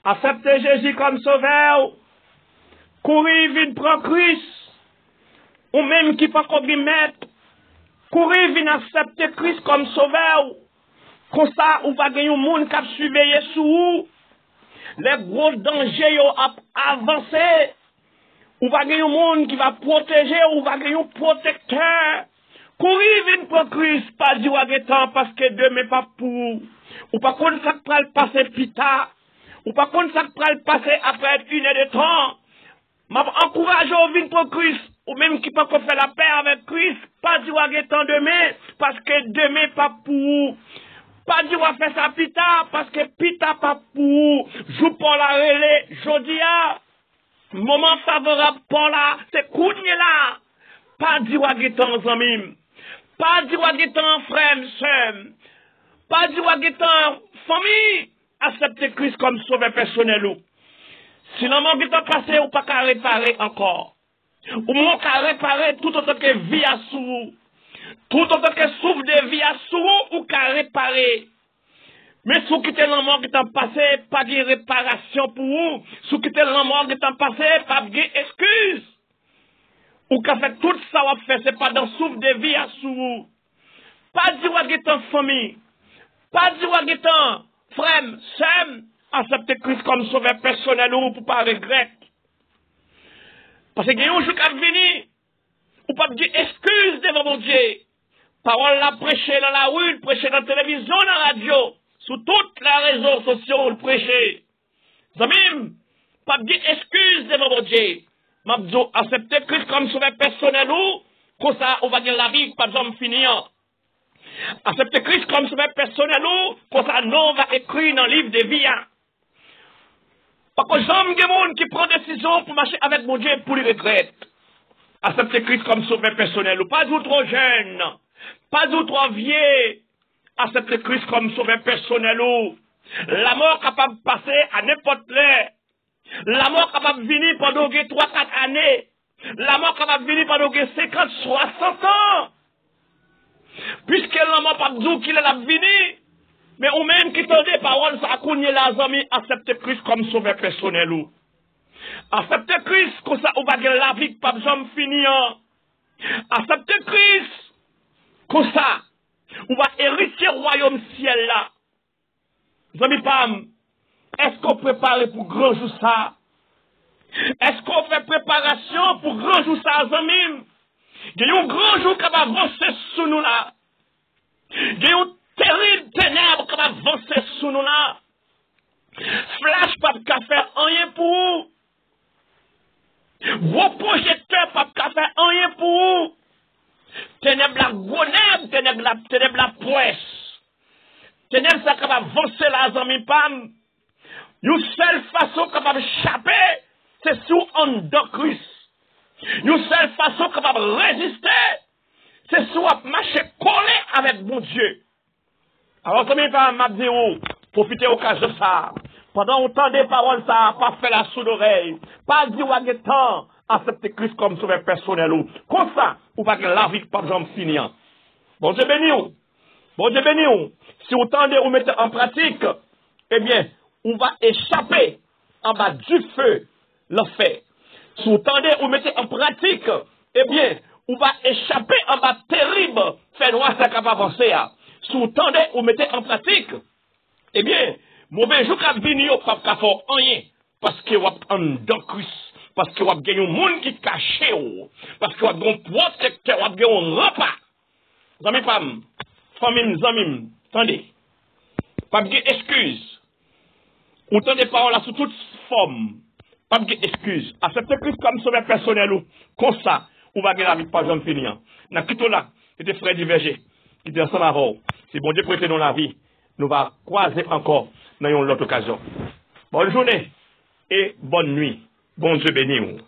accepter Jésus comme sauveur, courir vite prendre Christ, ou même qui pas comme maître, courir vite accepter Christ comme sauveur, comme ça, ou va gagner un monde qui a surveillé sur vous, les gros dangers ont avancé, ou va gagner un monde qui va protéger, ou va gagner un protecteur. Courir vite pour Christ, pas du temps parce que demain pas pour. Ou pas qu'on ça va le passer plus tard. Ou pas qu'on ça va le passer après une heure de temps. M'encourage au vite pour Christ. Ou même qui peut faire la paix avec Christ, pas du temps demain parce que demain pas pour. Pas du faire ça plus tard parce que plus tard pas pour. Joue pour la relais, jodia. Moment favorable pour la, c'est cougné là. Pas du temps zamim. Pas du temps frère, sœur. Pas du temps famille. Acceptez Christ comme sauveur personnel. Si l'homme qui t'a passé ou pas qu'à réparer encore. Ou moins qu'à réparer tout autant que vie à sous. Tout autant que souffle de vie à sous ou qu'à réparer. Mais si vous quittez l'homme qui t'a passé, pas de réparation pour vous. Si vous quittez l'homme qui t'a passé, pas de excuse. Ou qu'a fait tout ça, ou fait, c'est pas dans souffle de vie à sous. Pas du wagetan famille. Pas du wagetan frère, sœur. Acceptez Christ comme sauveur personnel ou pour pas regretter. Parce que il y a un jour qui venu, ou pas dire excuse devant mon Dieu. Parole la prêcher dans la rue, prêcher dans la télévision, dans la radio, sur toutes les réseaux sociaux, le prêcher. Zamim, pas dire excuse devant mon Dieu. M'abdou, accepter Christ comme sauveur personnel ou, comme ça, on va dire la vie, pas besoin de finir. Accepter Christ comme sauveur personnel ou, comme ça, non, on va écrire dans le livre de vie. Parce que j'aime des gens qui prennent décision pour marcher avec mon Dieu pour les regretter. Accepter Christ comme sauveur personnel ou, pas du trop jeune, pas du trop vieux. Accepter Christ comme sauveur personnel ou, la mort capable de passer à n'importe l'heure. La mort capable de venir pendant 3-4 années. La mort capable de venir pendant 50, 60 ans. Puisque la mort pas dit qu'il est la venir. Mais ou même qui te dit paroles, ça a connu les amis, accepter Christ comme sauveur personnel ou. Accepter Christ, comme ça, on va gagner la vie, pas besoin de finir. Accepter Christ, comme ça, on va hériter le royaume ciel là. Amis Pam, est-ce qu'on prépare pour grand jour ça? Est-ce qu'on fait préparation pour grand jour ça, amis? Il y a un grand jour qui va avancer sous nous là. Il y a une terrible ténèbre qui va avancer sous nous là. Flash pas de faire rien pour vous. Vos projecteurs pas de faire rien pour vous. Ténèbre la gonèbre, ténèbre la presse. Ténèbre ça qui va avancer là, amis Pam. Une seule façon capable d'échapper, c'est sous un de Christ. Une seule façon capable de résister, c'est sous marcher collé avec mon Dieu. Alors, comme il va m'a dit, profitez au cas de ça. Pendant autant des paroles, ça, pas fait la sourde oreille. Pas dit ou à temps, accepter Christ comme sauveur personnel ou. Comme ça, ou pas que la vie, pas besoin de finir. Bon Dieu béni ou. Bon Dieu béni ou. Si vous tendez ou mettez en pratique, eh bien, on va échapper en bas du feu, l'enfer. Si vous tendez ou mettez en pratique, eh bien, on va échapper en bas terrible, fait noir, ça capable avancer. Si vous tendez ou mettez en pratique, eh bien, mauvais jour qu'a venir, pas qu'à faire rien, parce que vous avez un don Christ, parce que vous avez un monde qui cache, parce que vous avez un protecteur, vous avez un repas. Amis, femmes, familles, amis, attendez, pas de excuse. Autant des paroles là sous toute forme. Pas de excuse. Acceptez Christ comme sauveur personnel ou. Comme ça, on va gagner la vie pas jamais finir. N'a quitté là, c'était frère divergé. Qui était ensemble avant. Si bon Dieu prête dans la vie, nous va croiser encore dans une autre occasion. Bonne journée et bonne nuit. Bon Dieu béni.